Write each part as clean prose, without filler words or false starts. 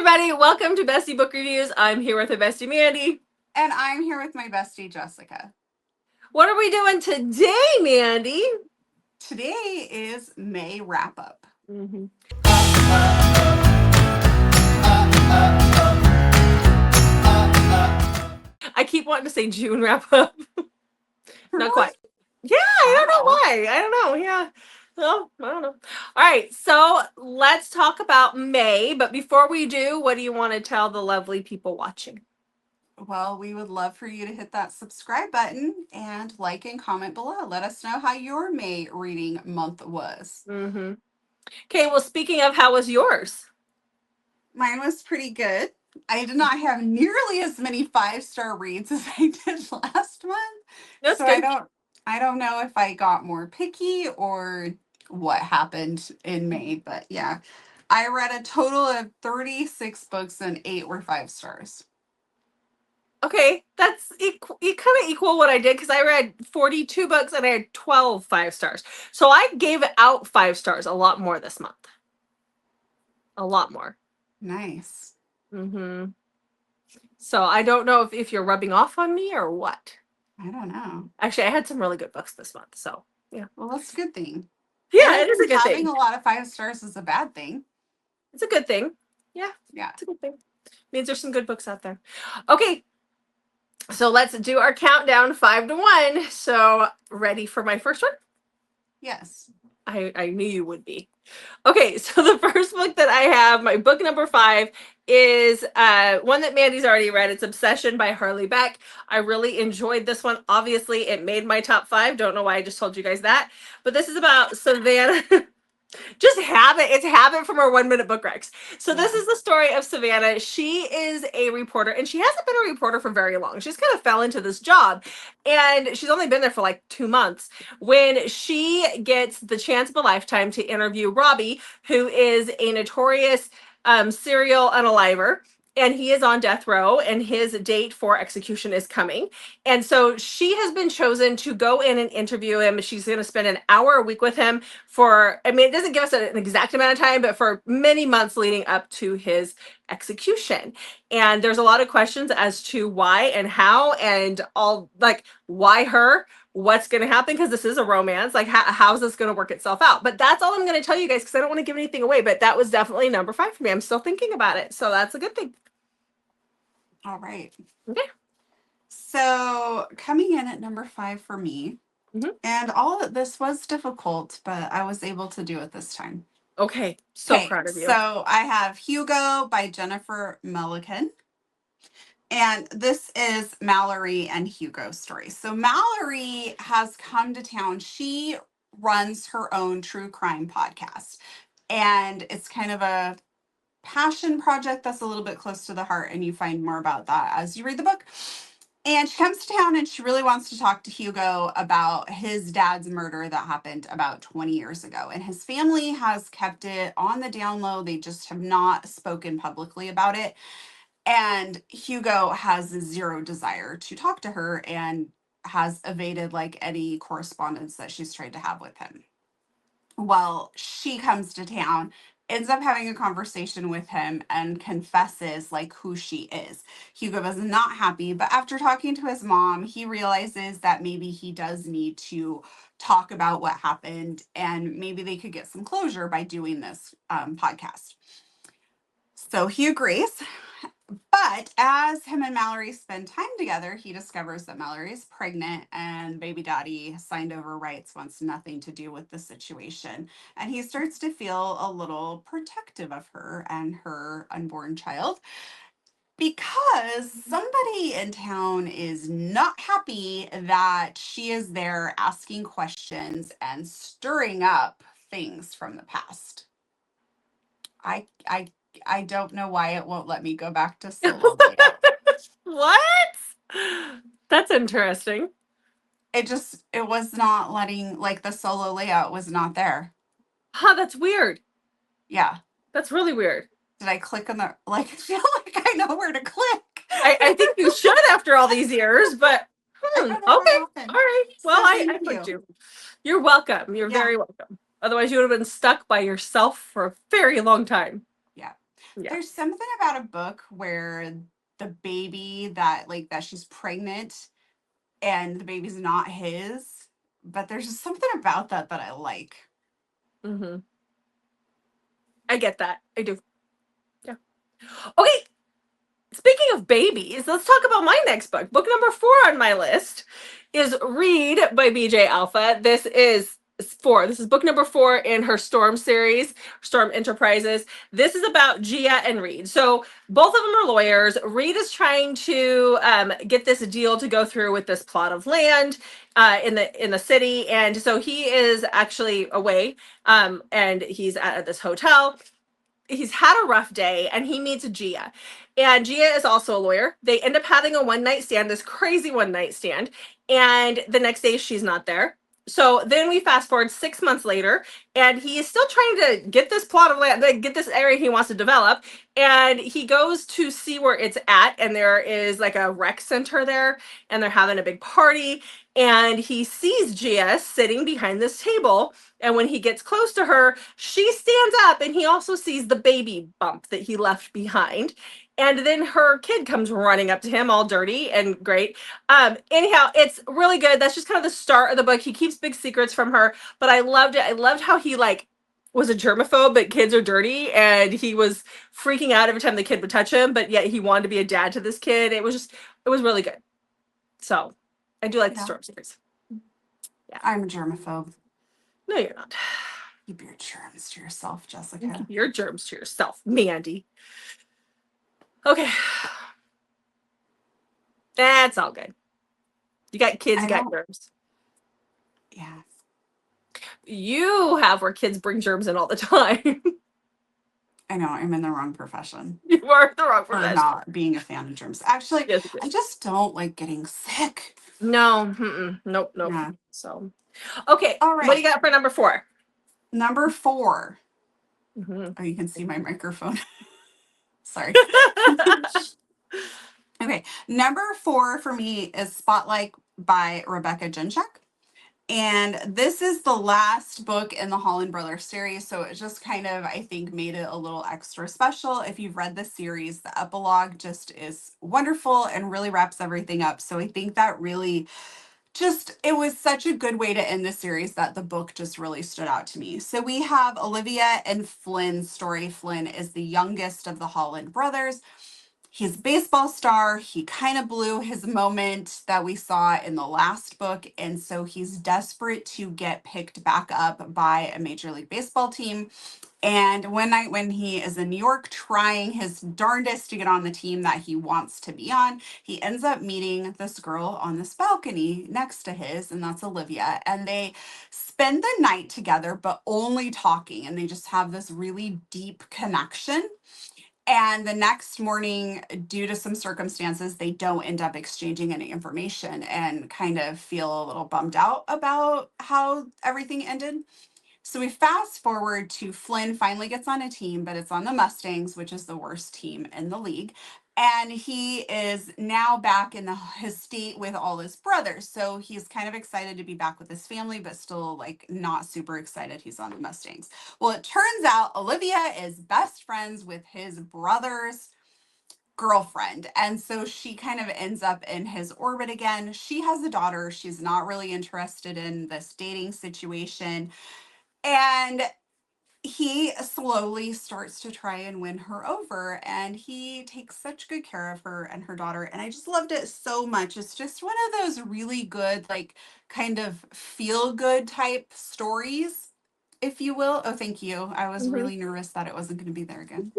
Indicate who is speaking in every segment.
Speaker 1: everybody, welcome to Bestie Book Reviews. I'm here with my bestie Mandy.
Speaker 2: And I'm here with my bestie Jessica.
Speaker 1: What are we doing today, Mandy?
Speaker 2: Today is May wrap-up.
Speaker 1: Mm-hmm. I keep wanting to say June wrap-up. Not quite. Yeah, I don't know why. I don't know. Yeah. Well, I don't know. All right, so let's talk about May. But before we do, what do you want to tell the lovely people watching?
Speaker 2: Well, we would love for you to hit that subscribe button and like and comment below. Let us know how your May reading month was.
Speaker 1: Mm-hmm. Okay, well, speaking of, how was yours?
Speaker 2: Mine was pretty good. I did not have nearly as many 5-star reads as I did last month.
Speaker 1: That's
Speaker 2: so
Speaker 1: good.
Speaker 2: I don't know if I got more picky or what happened in May, but yeah. I read a total of 36 books and 8 were 5 stars.
Speaker 1: Okay, that's kind of equal what I did, because I read 42 books and I had 12 5-stars. So I gave out 5 stars a lot more this month. A lot more.
Speaker 2: Nice.
Speaker 1: Mm-hmm. So I don't know if you're rubbing off on me or what.
Speaker 2: I don't know.
Speaker 1: Actually, I had some really good books this month, so yeah.
Speaker 2: Well, that's a good thing.
Speaker 1: Yeah, it is a good thing.
Speaker 2: Having a lot of 5 stars is a bad thing.
Speaker 1: It's a good thing. Yeah, it's a good thing. Means there's some good books out there. Okay, so let's do our countdown 5 to 1. So ready for my first one?
Speaker 2: Yes.
Speaker 1: I knew you would be. Okay, so the first book that I have, my book number 5, is one that Mandy's already read. It's Obsession by Harley Beck. I really enjoyed this one. Obviously, it made my top 5. Don't know why I just told you guys that. But this is about Savannah. Just habit. It's habit from our 1-minute book recs. So this is the story of Savannah. She is a reporter, and she hasn't been a reporter for very long. She just kind of fell into this job, and she's only been there for like 2 months when she gets the chance of a lifetime to interview Robbie, who is a notorious serial unaliver. And he is on death row, and his date for execution is coming. And so she has been chosen to go in and interview him. She's going to spend an hour a week with him for, I mean, it doesn't give us an exact amount of time, but for many months leading up to his execution. And there's a lot of questions as to why and how, and all, like, why her? What's going to happen, because this is a romance. Like, how's this going to work itself out? But that's all I'm going to tell you guys, because I don't want to give anything away. But that was definitely number 5 for me. I'm still thinking about it, so that's a good thing.
Speaker 2: All right.
Speaker 1: Okay.
Speaker 2: So coming in at number 5 for me, and all of this was difficult, but I was able to do it this time.
Speaker 1: Okay. So proud of you.
Speaker 2: So I have Hugo by Jennifer Milliken. And this is Mallory and Hugo's story. So Mallory has come to town. She runs her own true crime podcast. And it's kind of a passion project that's a little bit close to the heart. And you find more about that as you read the book. And she comes to town and she really wants to talk to Hugo about his dad's murder that happened about 20 years ago. And his family has kept it on the down low. They just have not spoken publicly about it. And Hugo has zero desire to talk to her and has evaded like any correspondence that she's tried to have with him. Well, she comes to town, ends up having a conversation with him, and confesses like who she is. Hugo is not happy, but after talking to his mom, he realizes that maybe he does need to talk about what happened, and maybe they could get some closure by doing this podcast. So he agrees. But as him and Mallory spend time together, he discovers that Mallory is pregnant and baby daddy signed over rights, wants nothing to do with the situation. And he starts to feel a little protective of her and her unborn child because somebody in town is not happy that she is there asking questions and stirring up things from the past. I don't know why it won't let me go back to solo layout.
Speaker 1: What? That's interesting.
Speaker 2: It was not letting, like, the solo layout was not there.
Speaker 1: Huh, that's weird.
Speaker 2: Yeah.
Speaker 1: That's really weird.
Speaker 2: Did I click on the, like, I feel like I know where to click.
Speaker 1: I think you should after all these years, but okay. All right. Well,
Speaker 2: So
Speaker 1: I clicked you. You're welcome. You're very welcome. Otherwise, you would have been stuck by yourself for a very long time.
Speaker 2: Yeah.
Speaker 1: Yeah.
Speaker 2: There's something about a book where the baby that she's pregnant and the baby's not his, but there's just something about that I like.
Speaker 1: Mm-hmm. I get that. I do. Yeah. Okay. Speaking of babies, let's talk about my next book. Book number 4 on my list is Read by BJ Alpha. This is book number 4 in her Storm series, Storm Enterprises. This is about Gia and Reed. So both of them are lawyers. Reed is trying to get this deal to go through with this plot of land in the city, and so he is actually away, and he's at this hotel. He's had a rough day, and he meets Gia. And Gia is also a lawyer. They end up having a one night stand, this crazy one night stand. And the next day she's not there. So then we fast forward 6 months later, and he is still trying to get this plot of land, like, get this area he wants to develop. And he goes to see where it's at, and there is like a rec center there, and they're having a big party. And he sees Gia sitting behind this table. And when he gets close to her, she stands up, and he also sees the baby bump that he left behind. And then her kid comes running up to him all dirty and great. Anyhow, it's really good. That's just kind of the start of the book. He keeps big secrets from her, but I loved it. I loved how he like was a germaphobe, but kids are dirty, and he was freaking out every time the kid would touch him, but yet he wanted to be a dad to this kid. It was really good. So I do like the
Speaker 2: Yeah.
Speaker 1: Storm series.
Speaker 2: Yeah. I'm a germaphobe.
Speaker 1: No, you're not.
Speaker 2: Keep your germs to yourself, Jessica.
Speaker 1: You keep your germs to yourself, Mandy. Okay. That's all good. You got kids, you got germs.
Speaker 2: Yeah.
Speaker 1: You have where kids bring germs in all the time.
Speaker 2: I know, I'm in the wrong profession.
Speaker 1: You are the wrong profession.
Speaker 2: For not being a fan of germs. Actually, yes, I just don't like getting sick.
Speaker 1: No. Nope. Yeah. So, okay. All right. What do you got for number 4?
Speaker 2: Number 4. Mm-hmm. Oh, you can see my microphone. Sorry. Okay. Number 4 for me is Spotlight by Rebecca Jinchak. And this is the last book in the Holland Brothers series. So it just kind of, I think, made it a little extra special. If you've read the series, the epilogue just is wonderful and really wraps everything up. So I think that really it was such a good way to end the series that the book just really stood out to me. So we have Olivia and Flynn's story. Flynn is the youngest of the Holland brothers. He's a baseball star. He kind of blew his moment that we saw in the last book. And so he's desperate to get picked back up by a Major League Baseball team. And one night when he is in New York trying his darndest to get on the team that he wants to be on, he ends up meeting this girl on this balcony next to his, and that's Olivia. And they spend the night together, but only talking. And they just have this really deep connection. And the next morning, due to some circumstances, they don't end up exchanging any information and kind of feel a little bummed out about how everything ended. So we fast forward to Flynn finally gets on a team, but it's on the Mustangs, which is the worst team in the league. And he is now back in his state with all his brothers. So he's kind of excited to be back with his family, but still like not super excited he's on the Mustangs. Well, it turns out Olivia is best friends with his brother's girlfriend. And so she kind of ends up in his orbit again. She has a daughter. She's not really interested in this dating situation. And he slowly starts to try and win her over, and he takes such good care of her and her daughter. And I just loved it so much. It's just one of those really good, like kind of feel good type stories, if you will. Oh, thank you. I was really nervous that it wasn't going to be there again.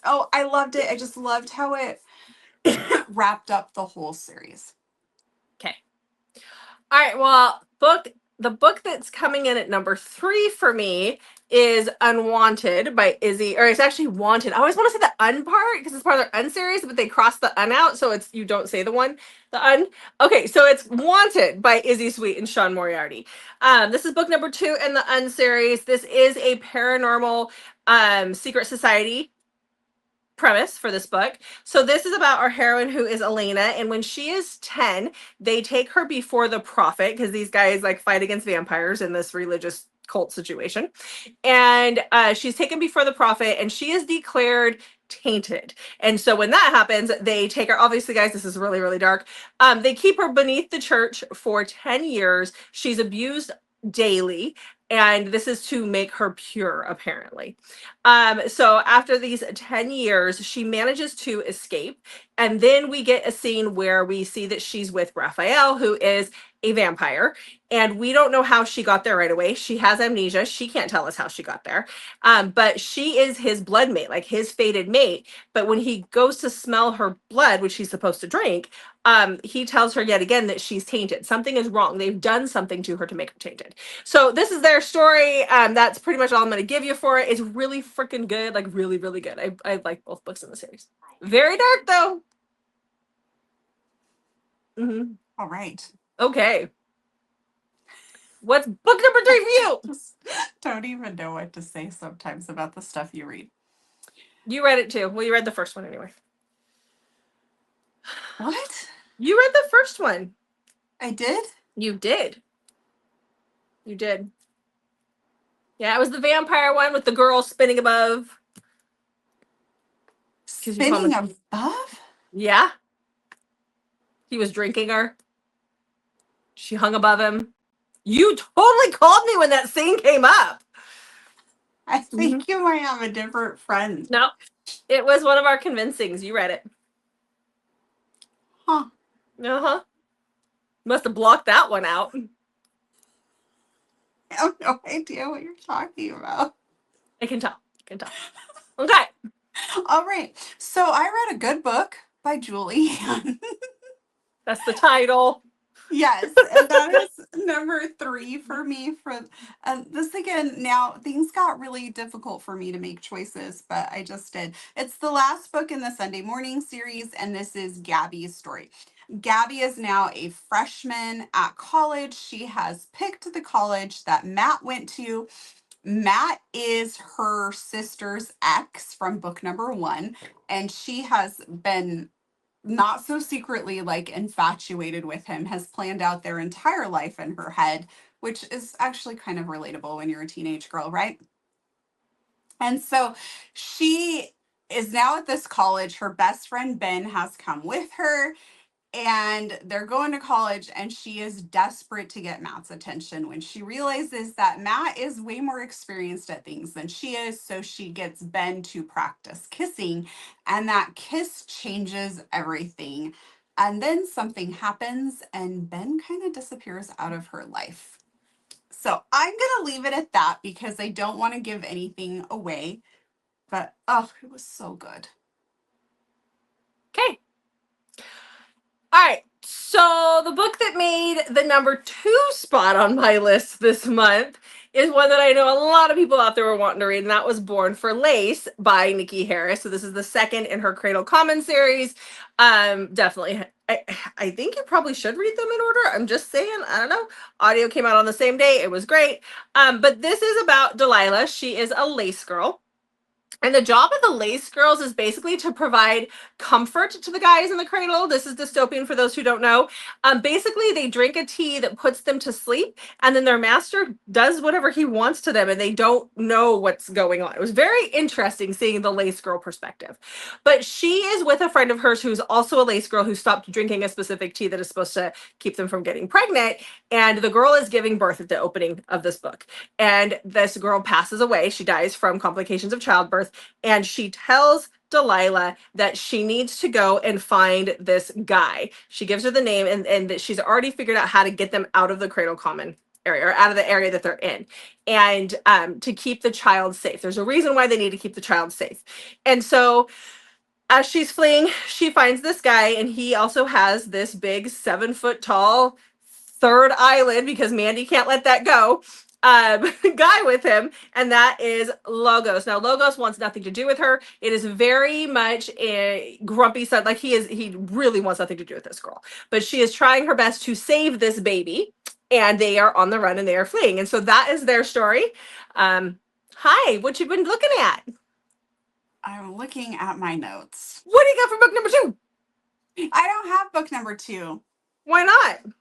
Speaker 2: Oh, I loved it. I just loved how it wrapped up the whole series.
Speaker 1: Okay. All right. Well, the book that's coming in at number 3 for me is Unwanted by Izzy, or it's actually Wanted. I always want to say the un part because it's part of their un series, but they cross the un out, so it's you don't say the un. Okay, so it's Wanted by Izzy Sweet and Sean Moriarty. This is book number 2 in the un series. This is a paranormal secret society premise for this book. So this is about our heroine, who is Elena, and when she is 10, they take her before the prophet, because these guys like fight against vampires in this religious cult situation. And she's taken before the prophet, and she is declared tainted. And so when that happens, they take her. Obviously, guys, this is really, really dark. They keep her beneath the church for 10 years. She's abused daily. And this is to make her pure, apparently. So after these 10 years, she manages to escape. And then we get a scene where we see that she's with Raphael, who is a vampire. And we don't know how she got there right away. She has amnesia. She can't tell us how she got there. But she is his blood mate, like his fated mate. But when he goes to smell her blood, which he's supposed to drink, he tells her yet again that she's tainted. Something is wrong. They've done something to her to make her tainted. So this is their story. That's pretty much all I'm going to give you for it. It's really freaking good, like really, really good. I like both books in the series. Very dark though. Mm-hmm.
Speaker 2: All right.
Speaker 1: Okay. What's book number 3 for you?
Speaker 2: Just don't even know what to say sometimes about the stuff you read.
Speaker 1: You read it too. Well, you read the first one anyway.
Speaker 2: What?
Speaker 1: You read the first one.
Speaker 2: I did?
Speaker 1: You did. You did. Yeah, it was the vampire one with the girl spinning above.
Speaker 2: Spinning above?
Speaker 1: Yeah. He was drinking her. She hung above him. You totally called me when that scene came up.
Speaker 2: I think you might have a different friend.
Speaker 1: No, it was one of our convincings. You read it.
Speaker 2: Huh.
Speaker 1: Uh-huh. Must have blocked that one out.
Speaker 2: I have no idea what you're talking about.
Speaker 1: I can tell. Okay.
Speaker 2: All right. So I read a good book by Julie.
Speaker 1: That's the title.
Speaker 2: Yes, and that is number 3 for me. For this again, now things got really difficult for me to make choices, but I just did. It's the last book in the Sunday morning series, and this is Gabby's story. Gabby is now a freshman at college. She has picked the college that Matt went to. Matt is her sister's ex from book number 1, and she has been not so secretly like infatuated with him, has planned out their entire life in her head, which is actually kind of relatable when you're a teenage girl, right? And so she is now at this college. Her best friend Ben has come with her, and they're going to college, and she is desperate to get Matt's attention when she realizes that Matt is way more experienced at things than she is. So she gets Ben to practice kissing, and that kiss changes everything. And then something happens, and Ben kind of disappears out of her life. So I'm going to leave it at that because I don't want to give anything away. But, oh, it was so good.
Speaker 1: Okay. All right. So the book that made the number 2 spot on my list this month is one that I know a lot of people out there were wanting to read, and that was Born for Lace by Nikki Harris. So this is the second in her Cradle Common series. Definitely. I think you probably should read them in order. I'm just saying, I don't know. Audio came out on the same day. It was great. But this is about Delilah. She is a lace girl. And the job of the Lace Girls is basically to provide comfort to the guys in the cradle. This is dystopian for those who don't know. Basically, they drink a tea that puts them to sleep, and then their master does whatever he wants to them, and they don't know what's going on. It was very interesting seeing the Lace Girl perspective. But she is with a friend of hers who's also a Lace Girl who stopped drinking a specific tea that is supposed to keep them from getting pregnant. And the girl is giving birth at the opening of this book. And this girl passes away. She dies from complications of childbirth. And she tells Delilah that she needs to go and find this guy. She gives her the name, and that she's already figured out how to get them out of the Cradle Common area, or out of the area that they're in, and to keep the child safe. There's a reason why they need to keep the child safe. And so as she's fleeing, she finds this guy, and he also has this big 7-foot tall third eyelid, because Mandy can't let that go, guy with him, and that is Logos. Now, Logos wants nothing to do with her. It is very much a grumpy son. Like, he really wants nothing to do with this girl. But she is trying her best to save this baby, and they are on the run, and they are fleeing. And so that is their story. Hi, what you been looking at?
Speaker 2: I'm looking at my notes.
Speaker 1: What do you got for book number 2?
Speaker 2: I don't have book number 2.
Speaker 1: Why not?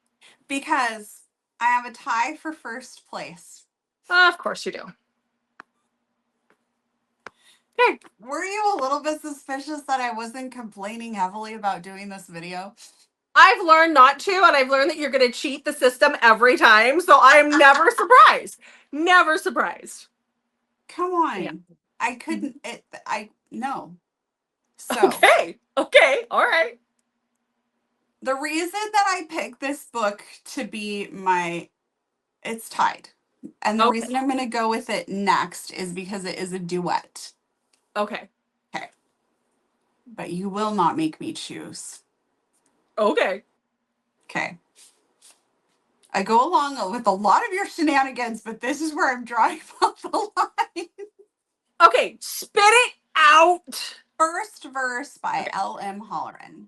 Speaker 2: Because I have a tie for first place.
Speaker 1: Of course you do. Okay.
Speaker 2: Were you a little bit suspicious that I wasn't complaining heavily about doing this video?
Speaker 1: I've learned not to, and I've learned that you're going to cheat the system every time, so I'm never surprised. Never surprised.
Speaker 2: Come on.
Speaker 1: Yeah.
Speaker 2: I couldn't, no. So,
Speaker 1: Okay. Okay. All right.
Speaker 2: the reason that I picked this book to be it's tied. And the
Speaker 1: Okay.
Speaker 2: reason I'm going to go with it next is because it is a duet.
Speaker 1: Okay.
Speaker 2: Okay. But you will not make me choose.
Speaker 1: Okay.
Speaker 2: Okay. I go along with a lot of your shenanigans, but this is where I'm drawing off the line.
Speaker 1: Okay. Spit it out.
Speaker 2: First verse by
Speaker 1: Okay.
Speaker 2: L.M. Holleran.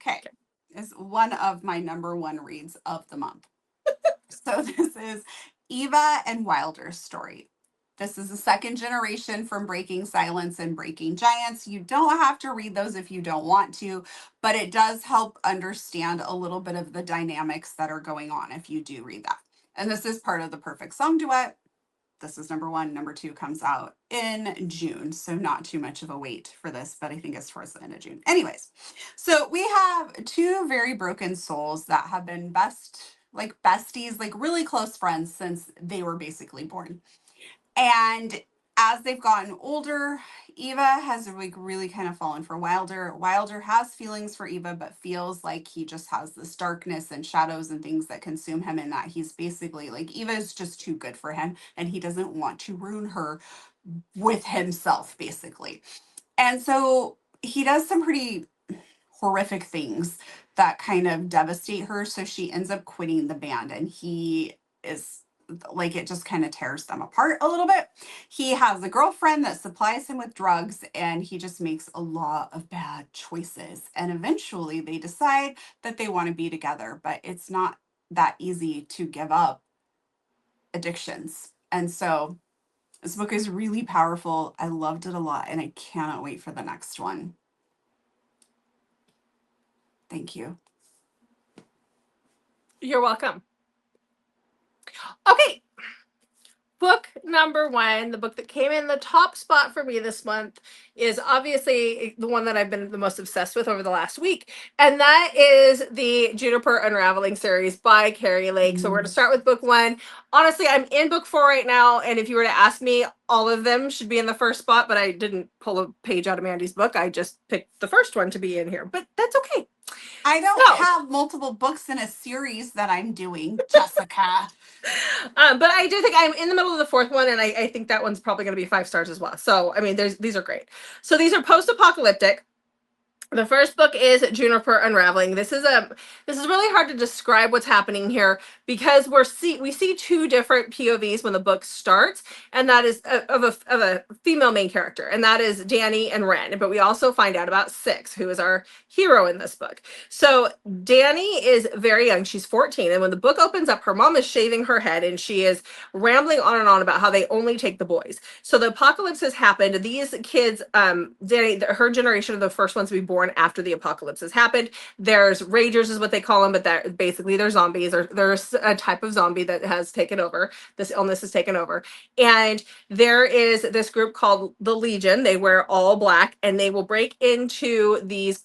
Speaker 2: Okay. Is one of my number one reads of the month. So this is Eva and Wilder's story. This is the second generation from Breaking Silence and Breaking Giants. You don't have to read those if you don't want to, but it does help understand a little bit of the dynamics that are going on if you do read that. And this is part of the Perfect Song Duet. This is number one. Number two comes out in June, so not too much of a wait for this, but I think it's towards the end of June. Anyways, so we have two very broken souls that have been besties, like really close friends since they were basically born. And as they've gotten older, Eva has like really kind of fallen for Wilder. Wilder has feelings for Eva, but feels like he just has this darkness and shadows and things that consume him, and that he's basically like Eva is just too good for him, and he doesn't want to ruin her with himself, basically. And so he does some pretty horrific things that kind of devastate her. So she ends up quitting the band, and he is like, it just kind of tears them apart a little bit. He has a girlfriend that supplies him with drugs, and he just makes a lot of bad choices. And eventually they decide that they want to be together, but it's not that easy to give up addictions. And so this book is really powerful. I loved it a lot, and I cannot wait for the next one. Thank you.
Speaker 1: You're welcome. Okay. Book number one, the book that came in the top spot for me this month, is obviously the one that I've been the most obsessed with over the last week. And that is the Juniper Unraveling series by Carrie Lake. So we're going to start with book one. Honestly, I'm in book four right now. And if you were to ask me, all of them should be in the first spot, but I didn't pull a page out of Mandy's book. I just picked the first one to be in here, but that's okay.
Speaker 2: I don't have multiple books in a series that I'm doing, Jessica.
Speaker 1: But I do think I'm in the middle of the fourth one, and I think that one's probably going to be 5 stars as well. So, I mean, these are great. So these are post-apocalyptic. The first book is Juniper Unraveling. This is really hard to describe what's happening here because we see two different POVs when the book starts, and that is of a female main character, and that is Danny and Ren. But we also find out about Six, who is our hero in this book. So Danny is very young; she's 14, and when the book opens up, her mom is shaving her head, and she is rambling on and on about how they only take the boys. So the apocalypse has happened. These kids, Danny, her generation are the first ones to be born after the apocalypse has happened. There's ragers is what they call them, but that basically they're zombies, or there's a type of zombie that has taken over. This illness has taken over. And there is this group called the Legion. They wear all black, and they will break into these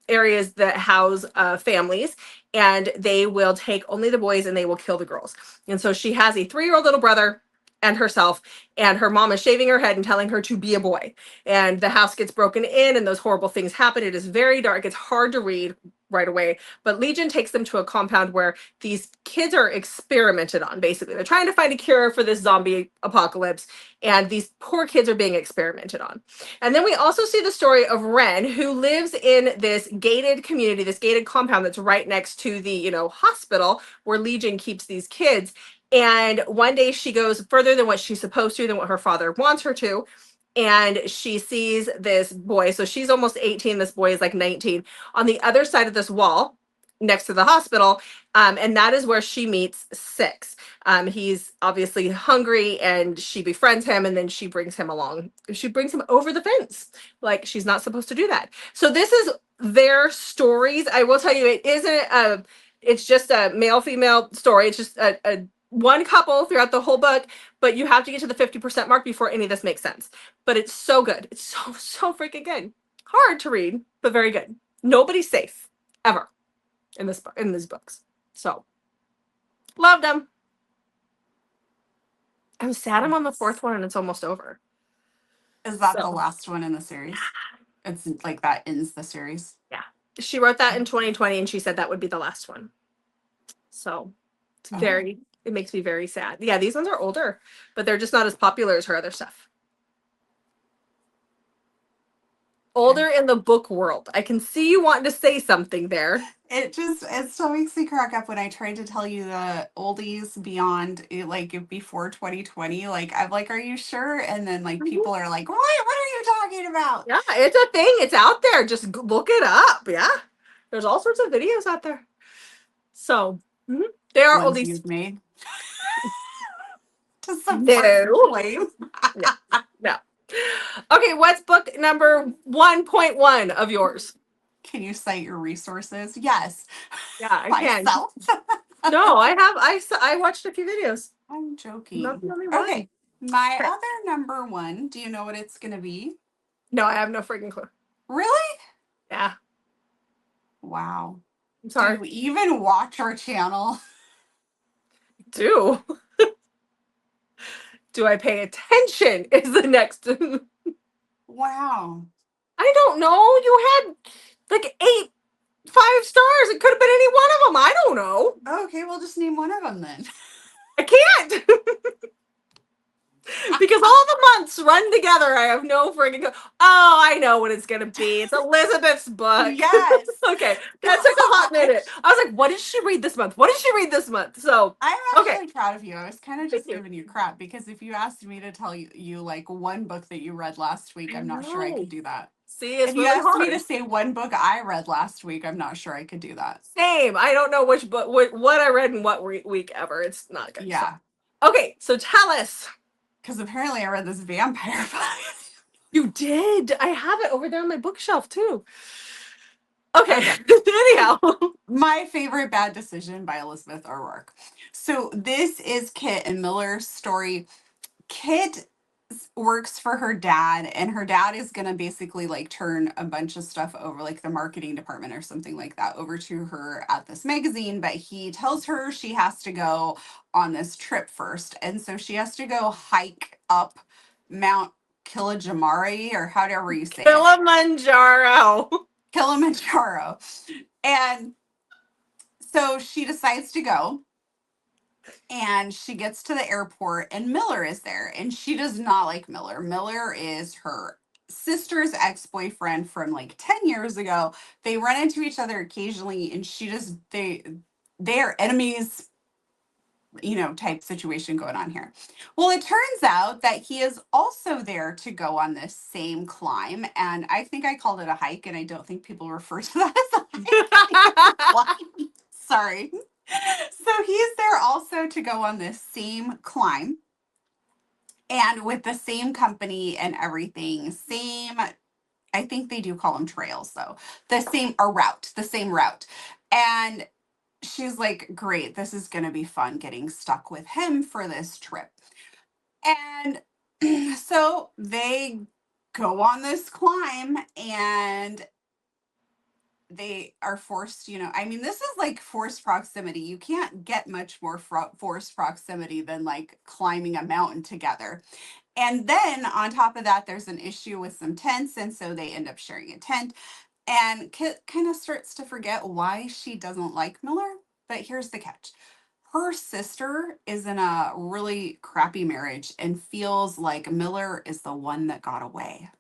Speaker 1: areas that house families, and they will take only the boys, and they will kill the girls. And so she has a 3-year-old little brother and herself, and her mom is shaving her head and telling her to be a boy. And the house gets broken in, and those horrible things happen. It is very dark. It's hard to read right away. But Legion takes them to a compound where these kids are experimented on, basically. They're trying to find a cure for this zombie apocalypse, and these poor kids are being experimented on. And then we also see the story of Ren, who lives in this gated community, this gated compound that's right next to the, hospital where Legion keeps these kids. And one day she goes further than what she's supposed to, than what her father wants her to. And she sees this boy. So she's almost 18. This boy is like 19 on the other side of this wall next to the hospital. And that is where she meets Six. He's obviously hungry, and she befriends him, and then she brings him along. She brings him over the fence. Like, she's not supposed to do that. So this is their stories. I will tell you, it's just a male-female story. It's just a one couple throughout the whole book, but you have to get to the 50% mark before any of this makes sense. But it's so good. It's so freaking good. Hard to read, but very good. Nobody's safe ever in these books. So loved them. I'm sad I'm on the fourth one and it's almost over.
Speaker 2: Is that the
Speaker 1: So
Speaker 2: last one in the series? It's like that ends the series.
Speaker 1: yeah. She wrote that in 2020 and she said that would be the last one. So it's very, it makes me very sad. Yeah, these ones are older, but they're just not as popular as her other stuff. Older in the book world. I can see you wanting to say something there.
Speaker 2: It still makes me crack up when I tried to tell you the oldies beyond like before 2020. Like I'm like, are you sure? And then like people are like, what are you talking about?
Speaker 1: Yeah, it's a thing. It's out there. Just look it up. Yeah. There's all sorts of videos out there. So they are
Speaker 2: Ones
Speaker 1: oldies.
Speaker 2: you've made to support
Speaker 1: No.
Speaker 2: claim.
Speaker 1: No. Okay, what's book number 1.1 of yours?
Speaker 2: Can you cite your resources? Yes.
Speaker 1: Yeah, I can.
Speaker 2: Myself.
Speaker 1: No, I watched a few videos.
Speaker 2: I'm joking.
Speaker 1: Not the only one.
Speaker 2: Okay. My other number one, do you know what it's going to be?
Speaker 1: No, I have no freaking clue.
Speaker 2: Really?
Speaker 1: Yeah.
Speaker 2: Wow.
Speaker 1: I'm sorry.
Speaker 2: Do you even watch our channel?
Speaker 1: Do. Do I pay attention is the next.
Speaker 2: Wow.
Speaker 1: I don't know. You had like 5 stars. It could have been any one of them. I don't know.
Speaker 2: Okay, we'll just name one of them then.
Speaker 1: I can't. Because all the months run together. I have no freaking. Oh, I know what it's gonna be. It's Elizabeth's book.
Speaker 2: Yes.
Speaker 1: Okay, that took a hot minute. I was like, "What did she read this month? What did she read this month?" So
Speaker 2: I'm actually proud of you. I was kind of just giving you crap because if you asked me to tell you like one book that you read last week, I'm not sure I could do that.
Speaker 1: See, it's
Speaker 2: if you
Speaker 1: really
Speaker 2: asked me
Speaker 1: hard.
Speaker 2: to say one book I read last week, I'm not sure I could do that.
Speaker 1: Same. I don't know which book, what I read in what week ever. It's not good.
Speaker 2: Yeah.
Speaker 1: So. Okay, so tell us.
Speaker 2: Because apparently I read this vampire book.
Speaker 1: You did. I have it over there on my bookshelf too. Okay. Anyhow.
Speaker 2: My favorite bad decision by Elizabeth O'Rourke. So this is Kit and Miller's story. Kit works for her dad, and her dad is going to basically like turn a bunch of stuff over, like the marketing department or something like that, over to her at this magazine. But he tells her she has to go on this trip first. And so she has to go hike up Mount Kilimanjaro, or however you say
Speaker 1: Kilimanjaro.
Speaker 2: Kilimanjaro. And so she decides to go. And she gets to the airport and Miller is there, and she does not like Miller. Miller is her sister's ex-boyfriend from like 10 years ago. They run into each other occasionally, and they're enemies, type situation going on here. Well, it turns out that he is also there to go on this same climb, and I think I called it a hike, and I don't think people refer to that as a hike. Sorry. So he's there also to go on this same climb, and with the same company and everything. I think they do call them trails though. The same route. And she's like, great, this is going to be fun getting stuck with him for this trip. And so they go on this climb, and they are forced, this is like forced proximity. You can't get much more forced proximity than like climbing a mountain together. And then on top of that, there's an issue with some tents. And so they end up sharing a tent. And Kit kind of starts to forget why she doesn't like Miller. But here's the catch. Her sister is in a really crappy marriage and feels like Miller is the one that got away.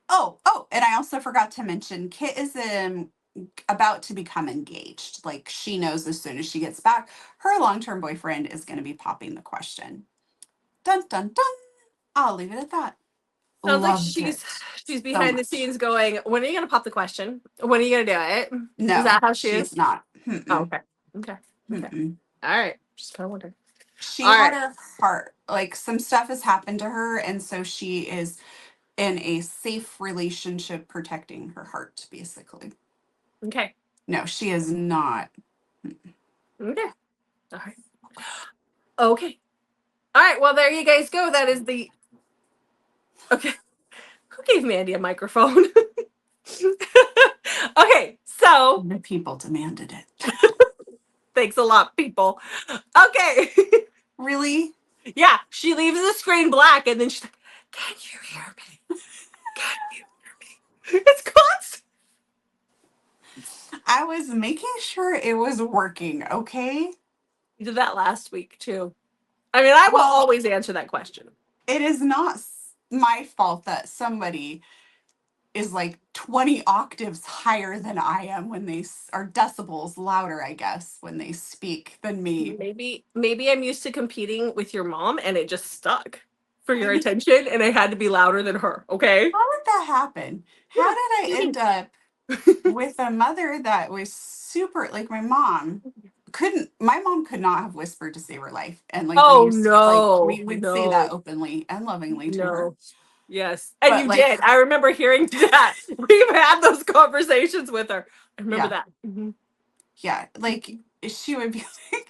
Speaker 2: Oh, and I also forgot to mention Kit is about to become engaged. Like, she knows as soon as she gets back, her long-term boyfriend is going to be popping the question. Dun, dun, dun. I'll leave it at that.
Speaker 1: Sounds like she's behind the scenes going, when are you going to pop the question? When are you going to do it?
Speaker 2: No,
Speaker 1: is that how she's
Speaker 2: not.
Speaker 1: Oh, okay. All right. Just kind of wondering.
Speaker 2: She had her heart, like some stuff has happened to her, and so she is in a safe relationship protecting her heart, basically.
Speaker 1: Okay.
Speaker 2: No, she is not.
Speaker 1: Okay. All right. Okay. All right. Well, there you guys go. That is the. Okay. Who gave Mandy a microphone? Okay. So
Speaker 2: The people demanded it.
Speaker 1: thanks a lot, people. Okay.
Speaker 2: Really?
Speaker 1: Yeah. She leaves the screen black and then she's like, can you hear me? Can you hear me? It's constant.
Speaker 2: I was making sure it was working, okay?
Speaker 1: You did that last week too. I mean, I will
Speaker 2: Well,
Speaker 1: always answer that question.
Speaker 2: it is not my fault that somebody is like 20 octaves higher than I am when they are decibels louder, I guess, when they speak than me.
Speaker 1: Maybe I'm used to competing with your mom and it just stuck for your attention and I had to be louder than her, okay?
Speaker 2: How did that happen? How did I end up with a mother that was super, like my mom could not have whispered to save her life, and like
Speaker 1: Oh
Speaker 2: we
Speaker 1: no,
Speaker 2: would say that
Speaker 1: no,
Speaker 2: openly and lovingly to her,
Speaker 1: no. Yes. And
Speaker 2: but
Speaker 1: you
Speaker 2: like
Speaker 1: did. I remember hearing that. We've had those conversations with her. I remember
Speaker 2: yeah,
Speaker 1: that. Mhm.
Speaker 2: yeah, like she would be like,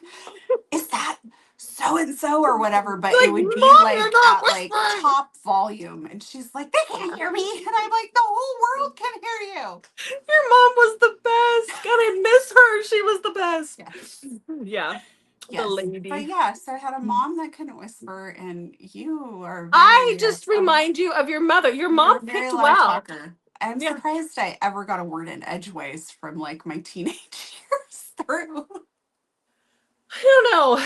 Speaker 2: is that so and so or whatever, but
Speaker 1: Like,
Speaker 2: it would be
Speaker 1: Mom, you're
Speaker 2: like
Speaker 1: not
Speaker 2: at like
Speaker 1: whispering.
Speaker 2: top volume, and she's like, they can't hear me, and I'm like, the whole world can hear you.
Speaker 1: Your mom was the best. God, I miss her. She was the best.
Speaker 2: Yes.
Speaker 1: Yeah. The
Speaker 2: Yes, but
Speaker 1: lady.
Speaker 2: yes, I had a mom that couldn't whisper, and you are
Speaker 1: I
Speaker 2: very,
Speaker 1: just remind you of your mother. Your
Speaker 2: you're
Speaker 1: mom
Speaker 2: a very
Speaker 1: picked
Speaker 2: loud
Speaker 1: well.
Speaker 2: talker. I'm
Speaker 1: Yeah.
Speaker 2: surprised I ever got a word in edgeways from like my teenage years through.
Speaker 1: I don't know.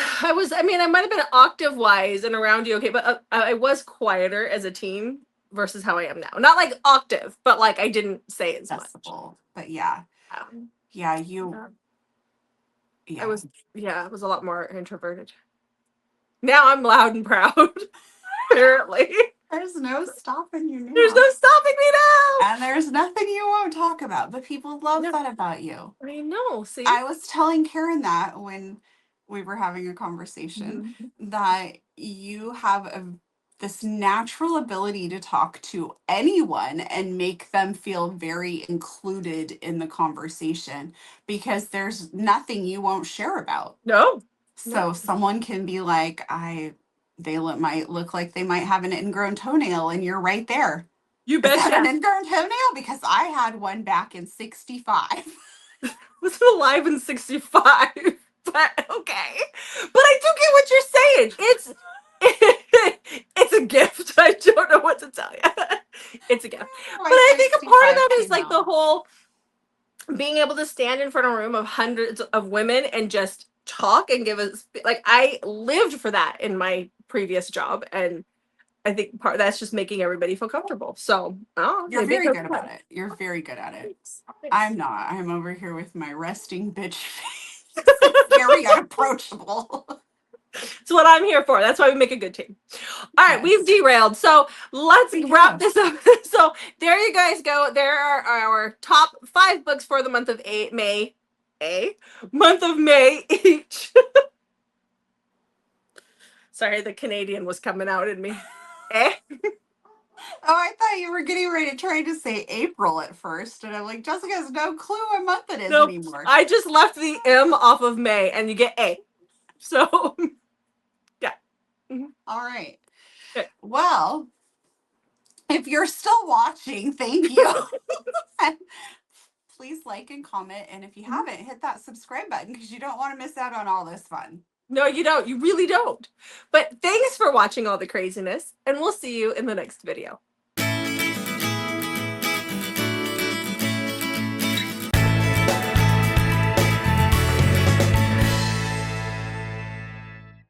Speaker 1: I mean, I might have been octave wise and around you, okay, but I was quieter as a teen versus how I am now. Not like octave, but like I didn't say as much.
Speaker 2: Decibel, but yeah,
Speaker 1: Um,
Speaker 2: yeah, you,
Speaker 1: yeah. I
Speaker 2: yeah.
Speaker 1: was, yeah, I was a lot more introverted. Now I'm loud and proud, apparently.
Speaker 2: There's no stopping you
Speaker 1: There's no
Speaker 2: now.
Speaker 1: stopping me now.
Speaker 2: And there's nothing you won't talk about, but people love
Speaker 1: No,
Speaker 2: that about you.
Speaker 1: I know. See?
Speaker 2: I was telling Karen that when we were having a conversation,
Speaker 1: Mhm.
Speaker 2: that you have this natural ability to talk to anyone and make them feel very included in the conversation because there's nothing you won't share about.
Speaker 1: No, no.
Speaker 2: So someone can be like, might look like they might have an ingrown toenail, and you're right there.
Speaker 1: You
Speaker 2: Is that an
Speaker 1: betcha.
Speaker 2: ingrown toenail? Because I had one back in 65.
Speaker 1: Wasn't alive in 65. But okay. But I do get what you're saying. It's a gift. I don't know what to tell you. It's a gift. But
Speaker 2: My
Speaker 1: I think a part of
Speaker 2: 65
Speaker 1: that is
Speaker 2: came
Speaker 1: like
Speaker 2: out.
Speaker 1: the whole being able to stand in front of a room of hundreds of women and just talk and give us like I lived for that in my previous job and I think part that's just making everybody feel comfortable. So, oh,
Speaker 2: You're
Speaker 1: maybe it
Speaker 2: very
Speaker 1: goes
Speaker 2: good
Speaker 1: with
Speaker 2: about
Speaker 1: that.
Speaker 2: it. You're very good at it.
Speaker 1: Thanks. Thanks.
Speaker 2: I'm not. I'm over here with my resting bitch face. Very unapproachable.
Speaker 1: It's what I'm here for. That's why we make a good team. All right, we've
Speaker 2: Yes.
Speaker 1: derailed. So let's
Speaker 2: We
Speaker 1: wrap
Speaker 2: have.
Speaker 1: this up. So there you guys go. There are our top 5 books for the month of May. Month of May each. Sorry, the Canadian was coming out in me. Eh?
Speaker 2: Oh, I thought you were getting ready to try to say April at first. And I'm like, Jessica has no clue what month it is
Speaker 1: Nope.
Speaker 2: anymore.
Speaker 1: I just left the M off of May and you get A. So, yeah. Mhm.
Speaker 2: All right.
Speaker 1: Okay.
Speaker 2: Well, if you're still watching, thank you. And please like and comment. And if you haven't, hit that subscribe button because you don't want to miss out on all this fun.
Speaker 1: No, you don't. You really don't. But thanks for watching all the craziness, and we'll see you in the next video.